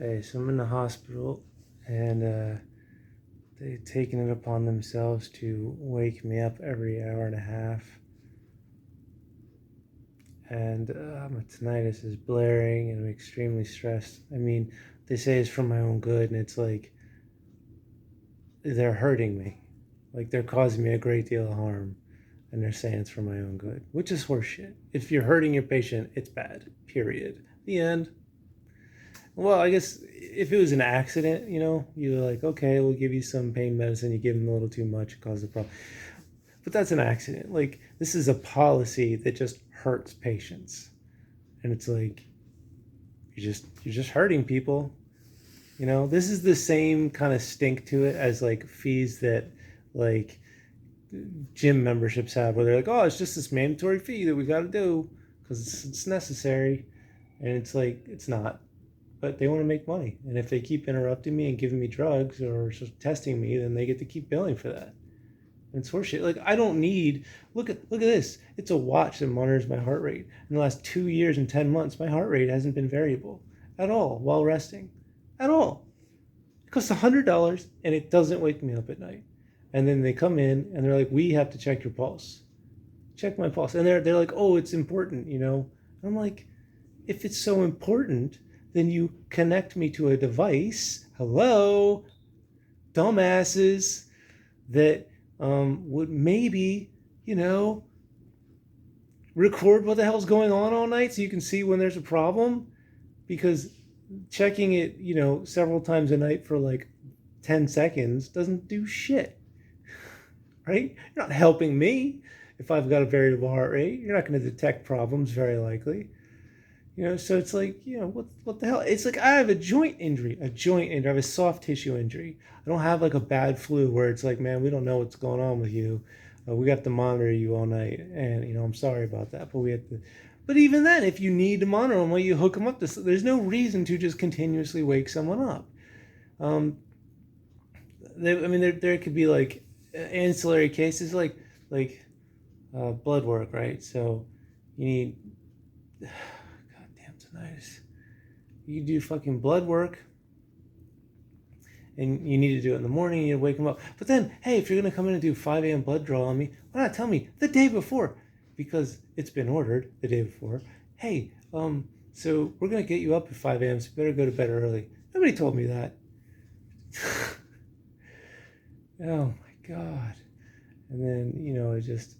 Hey, so I'm in the hospital, and they've taken it upon themselves to wake me up every hour and a half. And my tinnitus is blaring, and I'm extremely stressed. I mean, they say it's for my own good, and it's like they're hurting me. Like they're causing me a great deal of harm, and they're saying it's for my own good, which is horseshit. If you're hurting your patient, it's bad. Period. The end. Well, I guess if it was an accident, you're like, okay, we'll give you some pain medicine. You give them a little too much, it causes a problem. But that's an accident. Like, this is a policy that just hurts patients. And it's like, you're just hurting people. This is the same kind of stink to it as like fees that like gym memberships have, where they're like, oh, it's just this mandatory fee that we got to do because it's necessary. And it's like, it's not, but they want to make money. And if they keep interrupting me and giving me drugs or testing me, then they get to keep billing for that. And it's horseshit. Like I don't need. Look at this. It's a watch that monitors my heart rate. In the last 2 years and 10 months, my heart rate hasn't been variable at all while resting, at all. It costs $100 and it doesn't wake me up at night. And then they come in and they're like, "We have to check your pulse. Check my pulse." And they're like, "Oh, it's important." And I'm like, if it's so important, then you connect me to a device. Hello, dumbasses that would maybe, you know, record what the hell's going on all night so you can see when there's a problem. Because checking it, several times a night for like 10 seconds doesn't do shit, right? You're not helping me if I've got a variable heart rate. You're not going to detect problems, very likely. So it's like, what the hell? It's like I have a joint injury. I have a soft tissue injury. I don't have like a bad flu where it's like, man, we don't know what's going on with you. We got to monitor you all night, and I'm sorry about that, but we have to. But even then, if you need to monitor them, well, you hook them up to. There's no reason to just continuously wake someone up. Um, there could be like ancillary cases like blood work, right? So you need goddamn tinnitus. You do fucking blood work, and you need to do it in the morning. You need to wake them up. But then, hey, if you're gonna come in and do 5 a.m. blood draw on me, why not tell me the day before? Because it's been ordered the day before. Hey, so we're gonna get you up at 5 a.m. So you better go to bed early. Nobody told me that. Oh my god. And then it just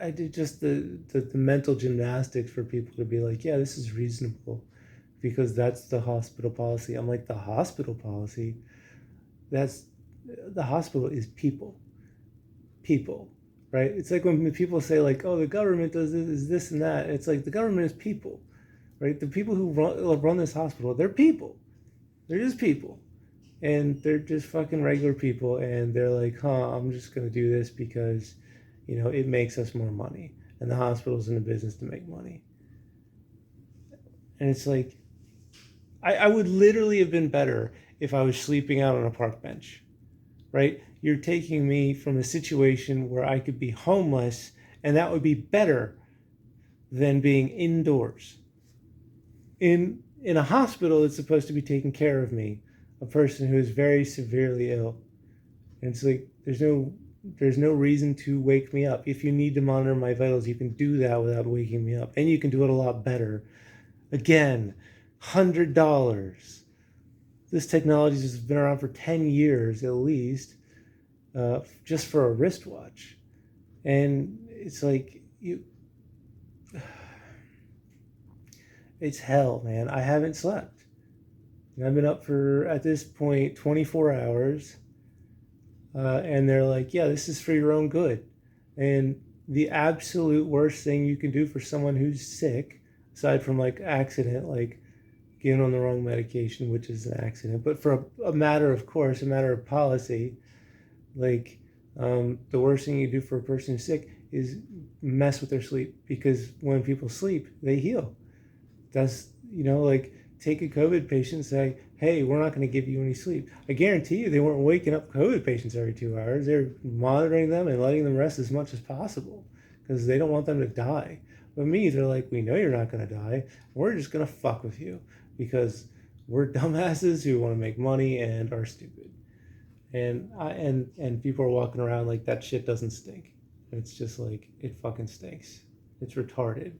I did just the mental gymnastics for people to be like, yeah, this is reasonable because that's the hospital policy. I'm like, the hospital policy? That's the hospital is people. People, right? It's like when people say like, oh, the government does this, is this and that. It's like the government is people, right? The people who run this hospital, they're people. They're just people. And they're just fucking regular people, and they're like, I'm just gonna do this because it makes us more money, and the hospital's in the business to make money. And it's like, I would literally have been better if I was sleeping out on a park bench, right? You're taking me from a situation where I could be homeless, and that would be better than being indoors. In a hospital that's supposed to be taking care of me, a person who is very severely ill. And it's like there's no reason to wake me up. If you need to monitor my vitals, you can do that without waking me up. And you can do it a lot better. Again, $100. This technology has been around for 10 years at least, just for a wristwatch. And it's like, it's hell, man. I haven't slept. And I've been up for, at this point, 24 hours. And they're like, yeah, this is for your own good. And the absolute worst thing you can do for someone who's sick, aside from like accident, like getting on the wrong medication, which is an accident, but for a matter of course, a matter of policy, like the worst thing you do for a person who's sick is mess with their sleep, because when people sleep, they heal. That's, like take a COVID patient and say, hey, we're not going to give you any sleep. I guarantee you they weren't waking up COVID patients every 2 hours. They're monitoring them and letting them rest as much as possible because they don't want them to die. But me, they're like, we know you're not going to die. We're just going to fuck with you because we're dumbasses who want to make money and are stupid. And people are walking around like that shit doesn't stink. And it's just like, it fucking stinks. It's retarded.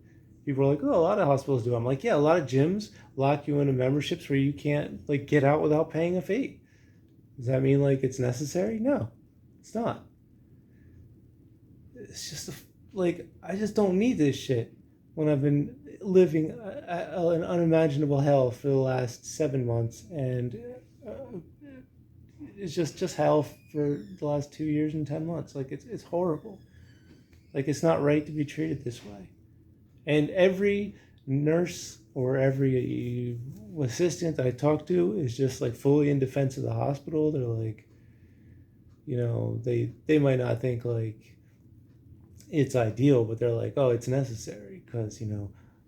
People are like, oh, a lot of hospitals do. I'm like, yeah, a lot of gyms lock you into memberships where you can't like get out without paying a fee. Does that mean like it's necessary? No, it's not. It's just like I just don't need this shit when I've been living an unimaginable hell for the last 7 months, and uh, it's just hell for the last 2 years and 10 months. Like it's horrible. Like it's not right to be treated this way. And every nurse or every assistant I talk to is just like fully in defense of the hospital. They're like, they might not think like it's ideal, but they're like, oh, it's necessary because,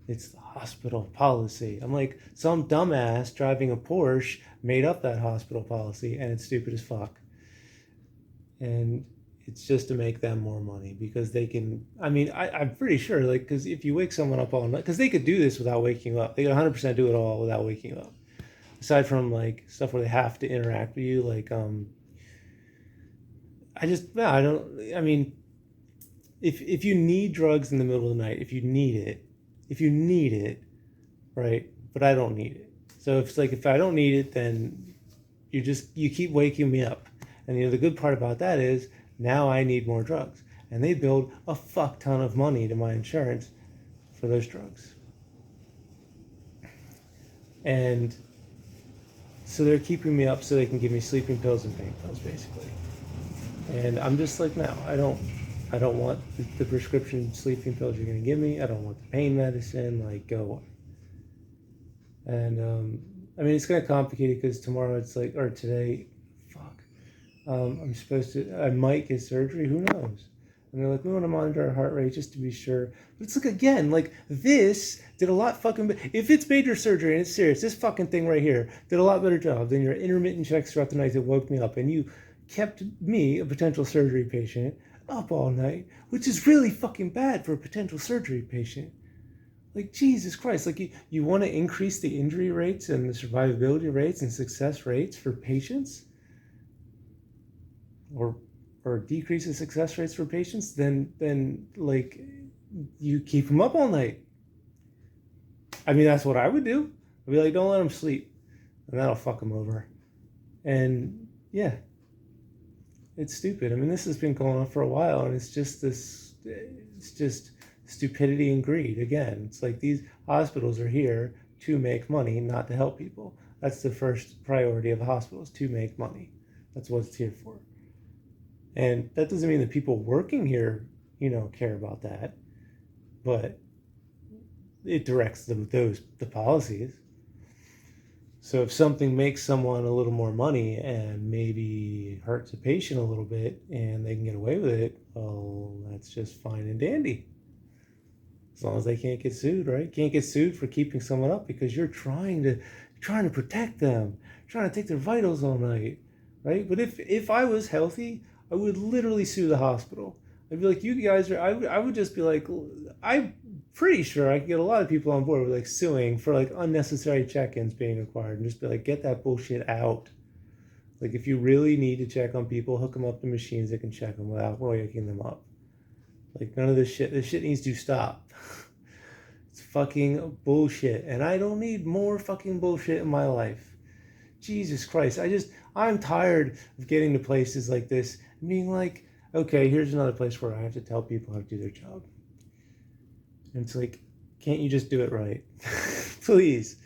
it's the hospital policy. I'm like, some dumbass driving a Porsche made up that hospital policy and it's stupid as fuck. And it's just to make them more money because they can, I'm pretty sure, like, because if you wake someone up all night, because they could do this without waking up. They could 100% do it all without waking up. Aside from, like, stuff where they have to interact with you, like, if you need drugs in the middle of the night, if you need it, right? But I don't need it. So if I don't need it, then you keep waking me up. And the good part about that is now I need more drugs. And they build a fuck ton of money to my insurance for those drugs. And so they're keeping me up so they can give me sleeping pills and pain pills, basically. And I'm just like, no, I don't want the prescription sleeping pills you're going to give me. I don't want the pain medicine. Like, go away. And, it's kind of complicated because tomorrow or today, I might get surgery. Who knows? And they're like, we want to monitor our heart rate just to be sure. But it's like, again, like this did a lot if it's major surgery and it's serious, this fucking thing right here did a lot better job than your intermittent checks throughout the night that woke me up. And you kept me, a potential surgery patient, up all night, which is really fucking bad for a potential surgery patient. Like, Jesus Christ, like you want to increase the injury rates and the survivability rates and success rates for patients? Or decrease the success rates for patients, then like you keep them up all night. That's what I would do. I'd be like, don't let them sleep, and that'll fuck them over. And yeah, it's stupid. This has been going on for a while, and it's just stupidity and greed again. It's like these hospitals are here to make money, not to help people. That's the first priority of the hospital, is to make money. That's what it's here for. And that doesn't mean that people working here, care about that. But it directs the policies. So if something makes someone a little more money and maybe hurts a patient a little bit and they can get away with it, well, that's just fine and dandy. As long as they can't get sued, right? Can't get sued for keeping someone up because you're trying to protect them, trying to take their vitals all night, right? But if I was healthy, I would literally sue the hospital. I'd be like, you guys are, I would just be like, I'm pretty sure I could get a lot of people on board with like suing for like unnecessary check-ins being required and just be like, get that bullshit out. Like if you really need to check on people, hook them up to machines that can check them without waking them up. Like none of this shit needs to stop. It's fucking bullshit. And I don't need more fucking bullshit in my life. Jesus Christ. I'm tired of getting to places like this and being like, okay, here's another place where I have to tell people how to do their job. And it's like, can't you just do it right? Please.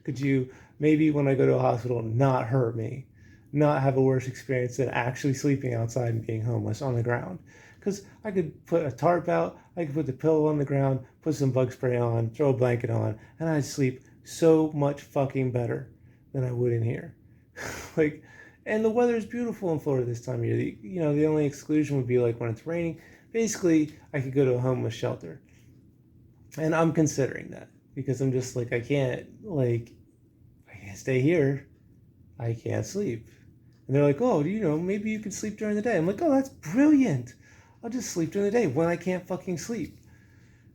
Could you, maybe when I go to a hospital, not hurt me? Not have a worse experience than actually sleeping outside and being homeless on the ground? Because I could put a tarp out, I could put the pillow on the ground, put some bug spray on, throw a blanket on, and I'd sleep so much fucking better than I would in here. Like, and the weather is beautiful in Florida this time of year. The only exclusion would be like when it's raining. Basically, I could go to a homeless shelter. And I'm considering that because I'm just like, I can't stay here. I can't sleep. And they're like, oh, maybe you can sleep during the day. I'm like, oh, that's brilliant. I'll just sleep during the day when I can't fucking sleep.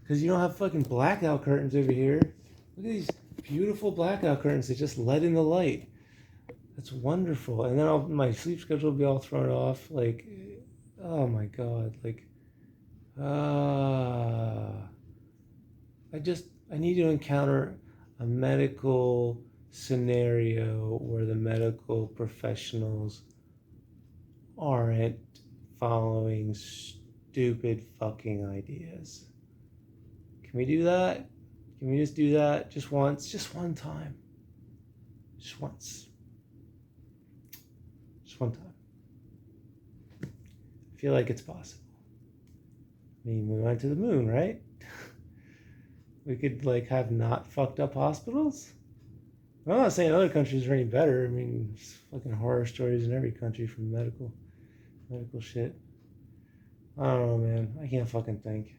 Because you don't have fucking blackout curtains over here. Look at these beautiful blackout curtains that just let in the light. That's wonderful. And then my sleep schedule will be all thrown off. Like, oh my God. Like, uh, I need to encounter a medical scenario where the medical professionals aren't following stupid fucking ideas. Can we do that? Can we just do that just once? Just one time. Just once. Just one time. I feel like it's possible. I mean, we went to the moon, right? We could like have not fucked up hospitals. I'm not saying other countries are any better. I mean, there's fucking horror stories in every country from medical shit. I don't know, man. I can't fucking think.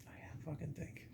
I can't fucking think.